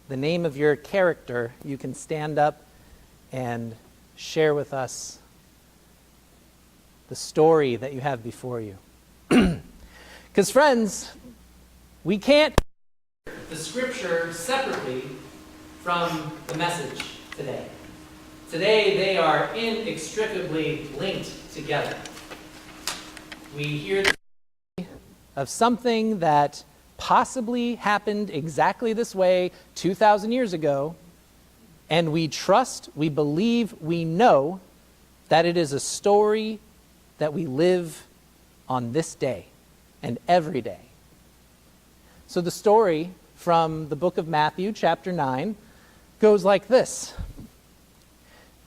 the name of your character, you can stand up and share with us the story that you have before you. Because friends, we can't the scripture separately from the message today. Today they are inextricably linked together. We hear the story of something that possibly happened exactly this way 2,000 years ago, and we trust, we believe, we know that it is a story that we live on this day and every day. So the story from the book of Matthew, chapter 9, goes like this.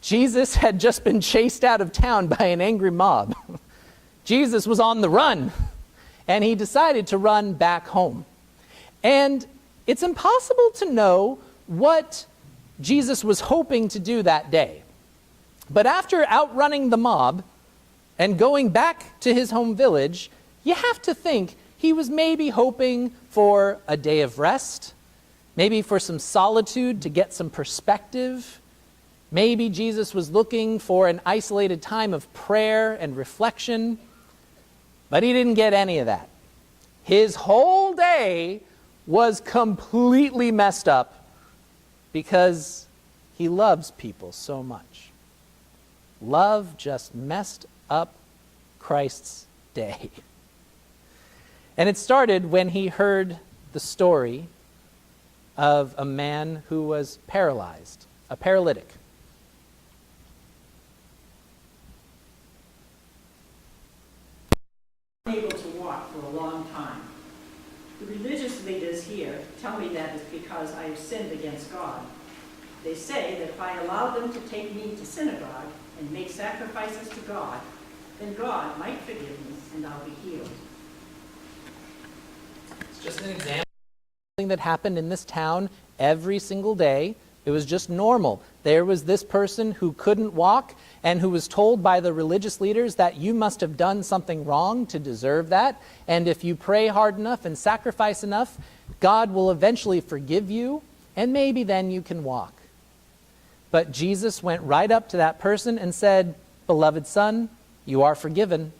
Jesus had just been chased out of town by an angry mob. Jesus was on the run, and he decided to run back home. And it's impossible to know what Jesus was hoping to do that day. But after outrunning the mob and going back to his home village, you have to think he was maybe hoping for a day of rest, maybe for some solitude to get some perspective. Maybe Jesus was looking for an isolated time of prayer and reflection, but he didn't get any of that. His whole day was completely messed up because he loves people so much. Love just messed up Christ's day. And it started when he heard the story of a man who was paralyzed, a paralytic. Able to walk for a long time. The religious leaders here tell me that it's because I have sinned against God. They say that if I allow them to take me to synagogue and make sacrifices to God, then God might forgive me and I'll be healed. It's just an example of something that happened in this town every single day. It was just normal. There was this person who couldn't walk and who was told by the religious leaders that you must have done something wrong to deserve that. And if you pray hard enough and sacrifice enough, God will eventually forgive you, and maybe then you can walk. But Jesus went right up to that person and said, "Beloved son, you are forgiven.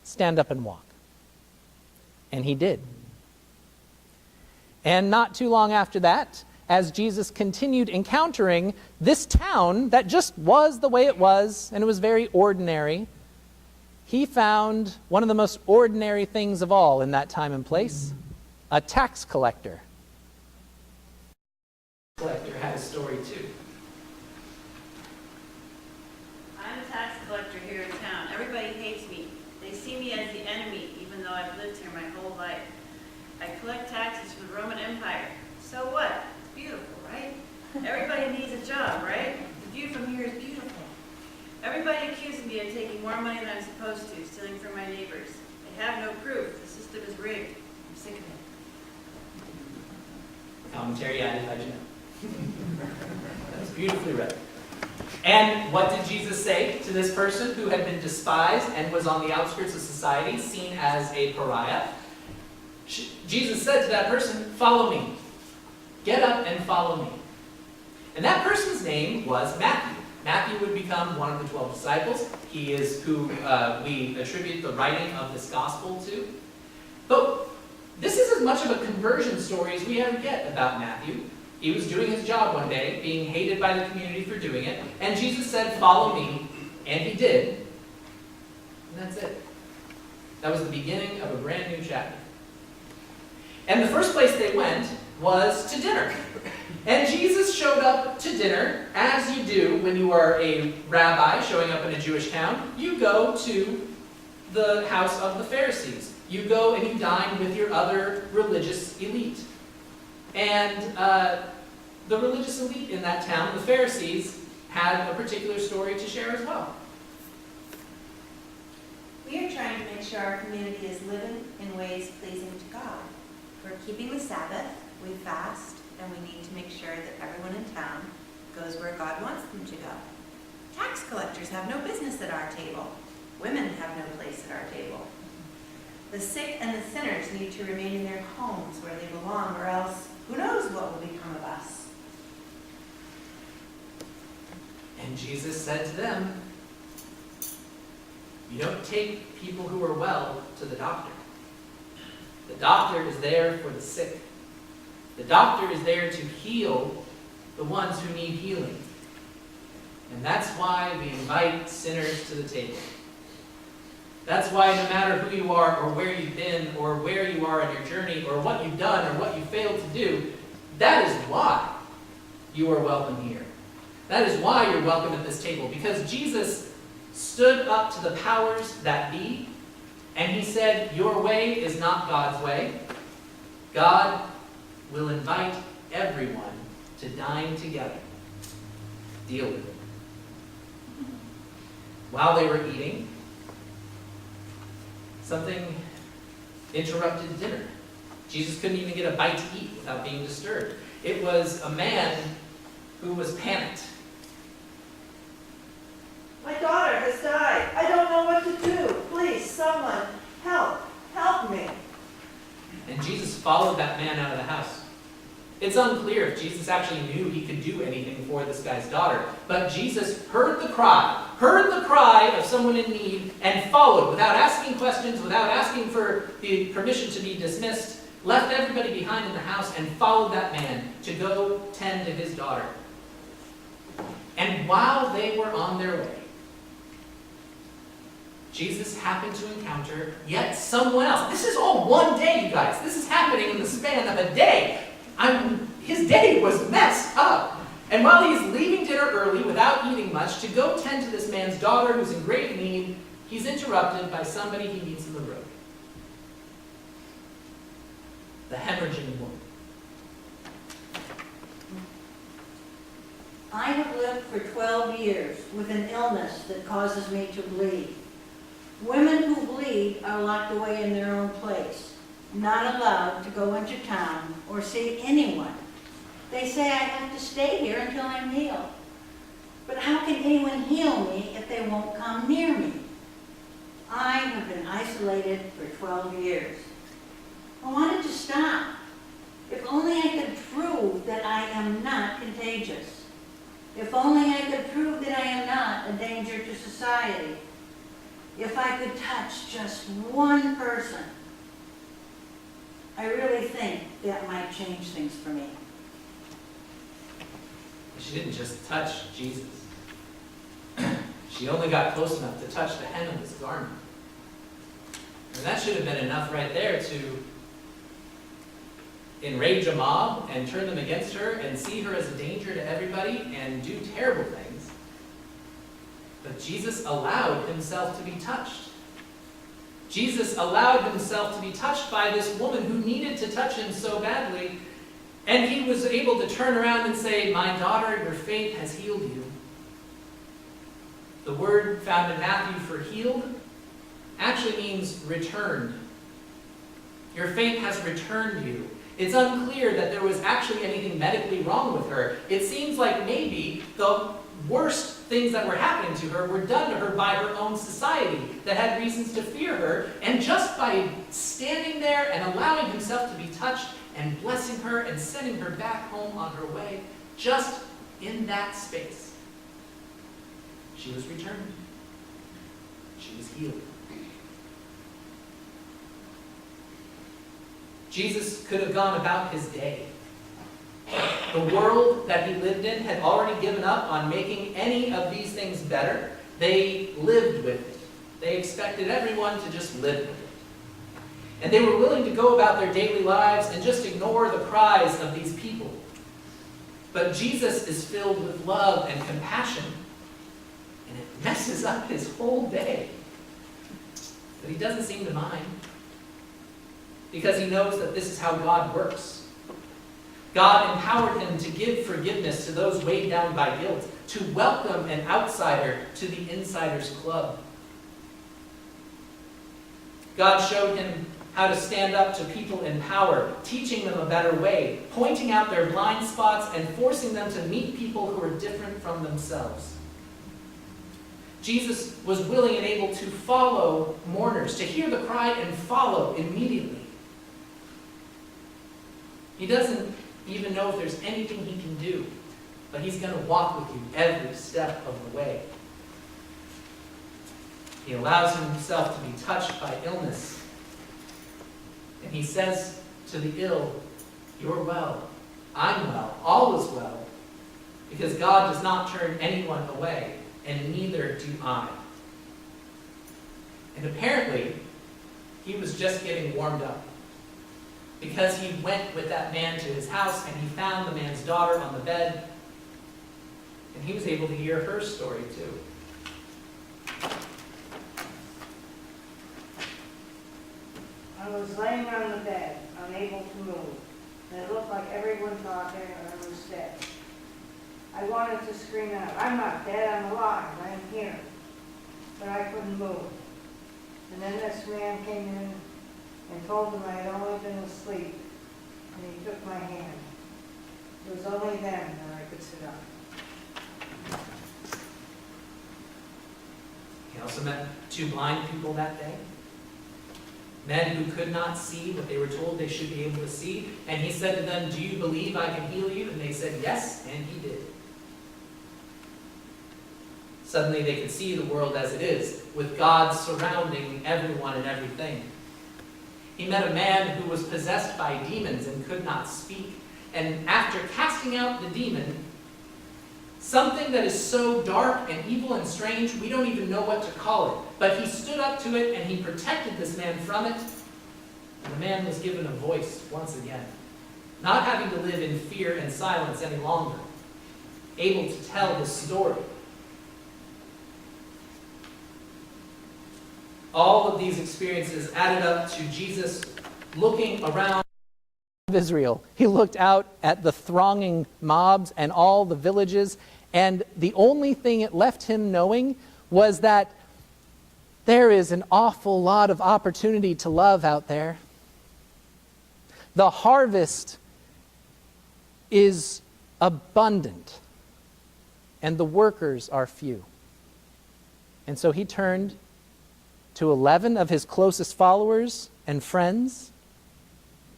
Stand up and walk." And he did. And not too long after that, as Jesus continued encountering this town that just was the way it was, and it was very ordinary, he found one of the most ordinary things of all in that time and place, a tax collector. The collector had a story too. I'm a tax collector here in town. Everybody hates me. They see me as the enemy, even though I've lived here my whole life. I collect taxes for the Roman Empire. So what? Beautiful, right? Everybody needs a job, right? The view from here is beautiful. Everybody accuses me of taking more money than I'm supposed to, stealing from my neighbors. They have no proof. The system is rigged. I'm sick of it. Commentary added, how'd you know? That's beautifully read. And what did Jesus say to this person who had been despised and was on the outskirts of society, seen as a pariah? Jesus said to that person, "Follow me. Get up and follow me." And that person's name was Matthew. Matthew would become one of the 12 disciples. He is who we attribute the writing of this gospel to. But this is as much of a conversion story as we ever get about Matthew. He was doing his job one day, being hated by the community for doing it, and Jesus said, "Follow me," and he did. And that's it. That was the beginning of a brand new chapter. And the first place they went was to dinner. And Jesus showed up to dinner, as you do when you are a rabbi showing up in a Jewish town. You go to the house of the Pharisees. You go and you dine with your other religious elite. And the religious elite in that town, the Pharisees, had a particular story to share as well. We are trying to make sure our community is living in ways pleasing to God. We're keeping the Sabbath, we fast, and we need to make sure that everyone in town goes where God wants them to go. Tax collectors have no business at our table. Women have no place at our table. The sick and the sinners need to remain in their homes where they belong, or else who knows what will become of us. And Jesus said to them, you don't take people who are well to the doctor. The doctor is there for the sick. The doctor is there to heal the ones who need healing. And that's why we invite sinners to the table. That's why no matter who you are or where you've been or where you are in your journey or what you've done or what you failed to do, that is why you are welcome here. That is why you're welcome at this table. Because Jesus stood up to the powers that be, and he said, your way is not God's way. God will invite everyone to dine together. Deal with it. While they were eating, something interrupted dinner. Jesus couldn't even get a bite to eat without being disturbed. It was a man who was panicked. My daughter has died. I don't know what to do. Please, someone, help. Help me. And Jesus followed that man out of the house. It's unclear if Jesus actually knew he could do anything for this guy's daughter. But Jesus heard the cry of someone in need, and followed without asking questions, without asking for the permission to be dismissed, left everybody behind in the house and followed that man to go tend to his daughter. And while they were on their way, Jesus happened to encounter yet someone else. This is all one day, you guys. This is happening in the span of a day. His day was messed up. And while he's leaving dinner early without eating much to go tend to this man's daughter who's in great need, he's interrupted by somebody he meets in the road. The hemorrhaging woman. I have lived for 12 years with an illness that causes me to bleed. Women who bleed are locked away in their own place, not allowed to go into town or see anyone. They say I have to stay here until I'm healed. But how can anyone heal me if they won't come near me? I have been isolated for 12 years. I wanted to stop. If only I could prove that I am not contagious. If only I could prove that I am not a danger to society. If I could touch just one person, I really think that might change things for me. She didn't just touch Jesus. She only got close enough to touch the hem of his garment. And that should have been enough right there to enrage a mob and turn them against her and see her as a danger to everybody and do terrible things. But Jesus allowed himself to be touched. Jesus allowed himself to be touched by this woman who needed to touch him so badly. And he was able to turn around and say, my daughter, your faith has healed you. The word found in Matthew for healed actually means returned. Your faith has returned you. It's unclear that there was actually anything medically wrong with her. It seems like maybe the worst things that were happening to her were done to her by her own society that had reasons to fear her. And just by standing there and allowing himself to be touched and blessing her and sending her back home on her way, just in that space, she was returned. She was healed. Jesus could have gone about his day. The world that he lived in had already given up on making any of these things better. They lived with it. They expected everyone to just live with it. And they were willing to go about their daily lives and just ignore the cries of these people. But Jesus is filled with love and compassion, and it messes up his whole day. But he doesn't seem to mind, because he knows that this is how God works. God empowered him to give forgiveness to those weighed down by guilt, to welcome an outsider to the insider's club. God showed him how to stand up to people in power, teaching them a better way, pointing out their blind spots and forcing them to meet people who are different from themselves. Jesus was willing and able to follow mourners, to hear the cry and follow immediately. He doesn't even know if there's anything he can do, but he's going to walk with you every step of the way. He allows himself to be touched by illness. And he says to the ill, "You're well. I'm well. All is well." Because God does not turn anyone away, and neither do I. And apparently, he was just getting warmed up. Because he went with that man to his house, and he found the man's daughter on the bed, and he was able to hear her story too. I was laying on the bed, unable to move, and it looked like everyone thought I was dead. I wanted to scream out, "I'm not dead, I'm alive, I'm here." But I couldn't move. And then this man came in and told him I had only been asleep, and he took my hand. It was only then that I could sit up. He also met 2 blind people that day. Men who could not see what they were told they should be able to see. And he said to them, "Do you believe I can heal you?" And they said, "Yes," and he did. Suddenly they could see the world as it is, with God surrounding everyone and everything. He met a man who was possessed by demons and could not speak. And after casting out the demon, something that is so dark and evil and strange, we don't even know what to call it. But he stood up to it and he protected this man from it. And the man was given a voice once again, not having to live in fear and silence any longer, able to tell his story. All of these experiences added up to Jesus looking around Israel. He looked out at the thronging mobs and all the villages, and the only thing it left him knowing was that there is an awful lot of opportunity to love out there. The harvest is abundant, and the workers are few. And so he turned to 11 of his closest followers and friends,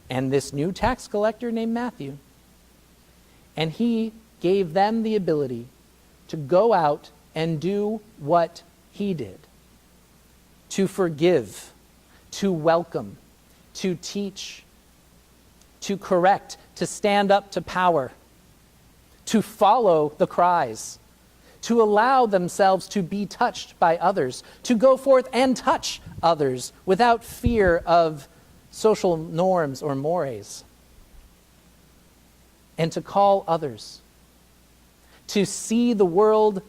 and this new tax collector named Matthew. And he gave them the ability to go out and do what he did. To forgive, to welcome, to teach, to correct, to stand up to power, to follow the cries, to allow themselves to be touched by others, to go forth and touch others without fear of social norms or mores, and to call others, to see the world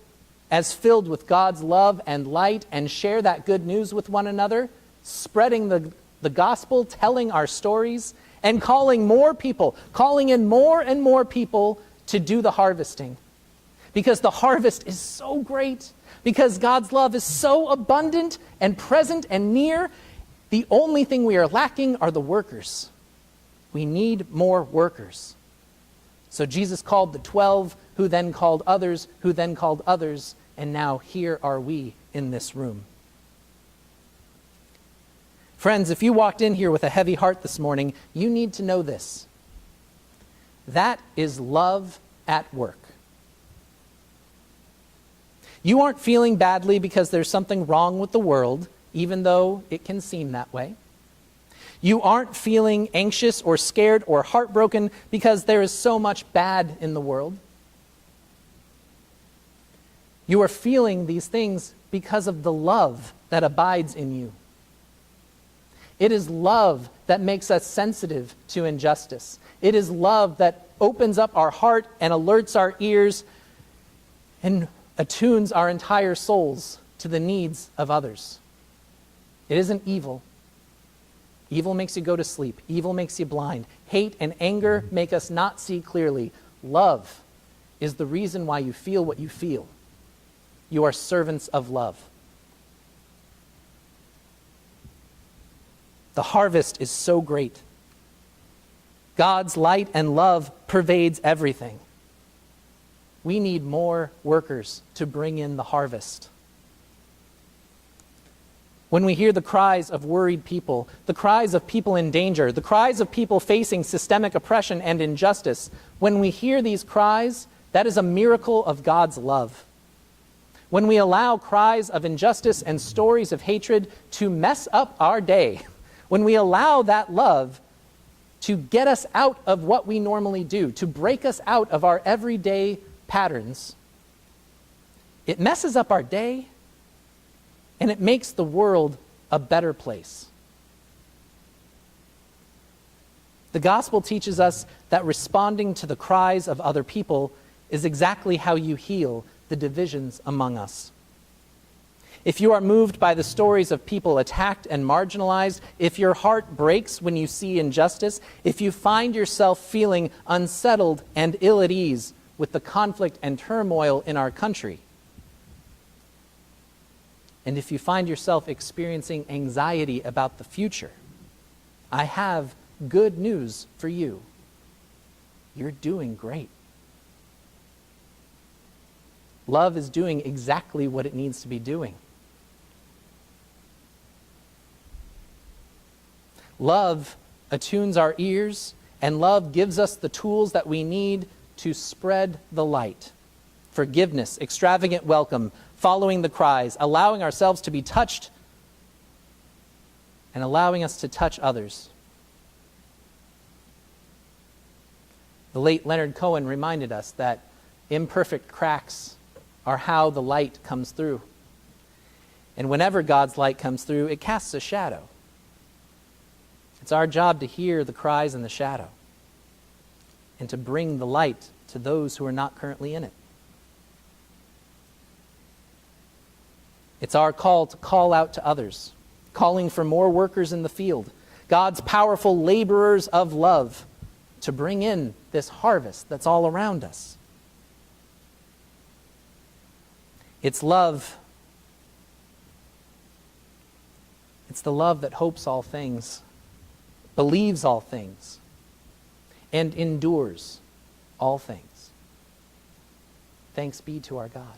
as filled with God's love and light and share that good news with one another, spreading the gospel, telling our stories, and calling more people, calling in more and more people to do the harvesting. Because the harvest is so great, because God's love is so abundant and present and near. The only thing we are lacking are the workers. We need more workers. So Jesus called the 12, who then called others, who then called others, and now here are we in this room. Friends, if you walked in here with a heavy heart this morning, you need to know this. That is love at work. You aren't feeling badly because there's something wrong with the world, even though it can seem that way. You aren't feeling anxious or scared or heartbroken because there is so much bad in the world. You are feeling these things because of the love that abides in you. It is love that makes us sensitive to injustice. It is love that opens up our heart and alerts our ears and attunes our entire souls to the needs of others. It isn't evil. Evil makes you go to sleep. Evil makes you blind. Hate and anger make us not see clearly. Love is the reason why you feel what you feel. You are servants of love. The harvest is so great. God's light and love pervades everything. We need more workers to bring in the harvest. When we hear the cries of worried people, the cries of people in danger, the cries of people facing systemic oppression and injustice, when we hear these cries, That is a miracle of God's love. When we allow cries of injustice and stories of hatred to mess up our day, when we allow that love to get us out of what we normally do, to break us out of our everyday patterns, it messes up our day and it makes the world a better place. The gospel teaches us that responding to the cries of other people is exactly how you heal the divisions among us. If you are moved by the stories of people attacked and marginalized, if your heart breaks when you see injustice, if you find yourself feeling unsettled and ill at ease with the conflict and turmoil in our country, and if you find yourself experiencing anxiety about the future, I have good news for you. You're doing great. Love is doing exactly what it needs to be doing. Love attunes our ears, and love gives us the tools that we need to spread the light. Forgiveness, extravagant welcome, following the cries, allowing ourselves to be touched, and allowing us to touch others. The late Leonard Cohen reminded us that imperfect cracks are how the light comes through. And whenever God's light comes through, it casts a shadow. It's our job to hear the cries in the shadow and to bring the light to those who are not currently in it. It's our call to call out to others, calling for more workers in the field, God's powerful laborers of love, to bring in this harvest that's all around us. It's love. It's the love that hopes all things, believes all things, and endures all things. Thanks be to our God.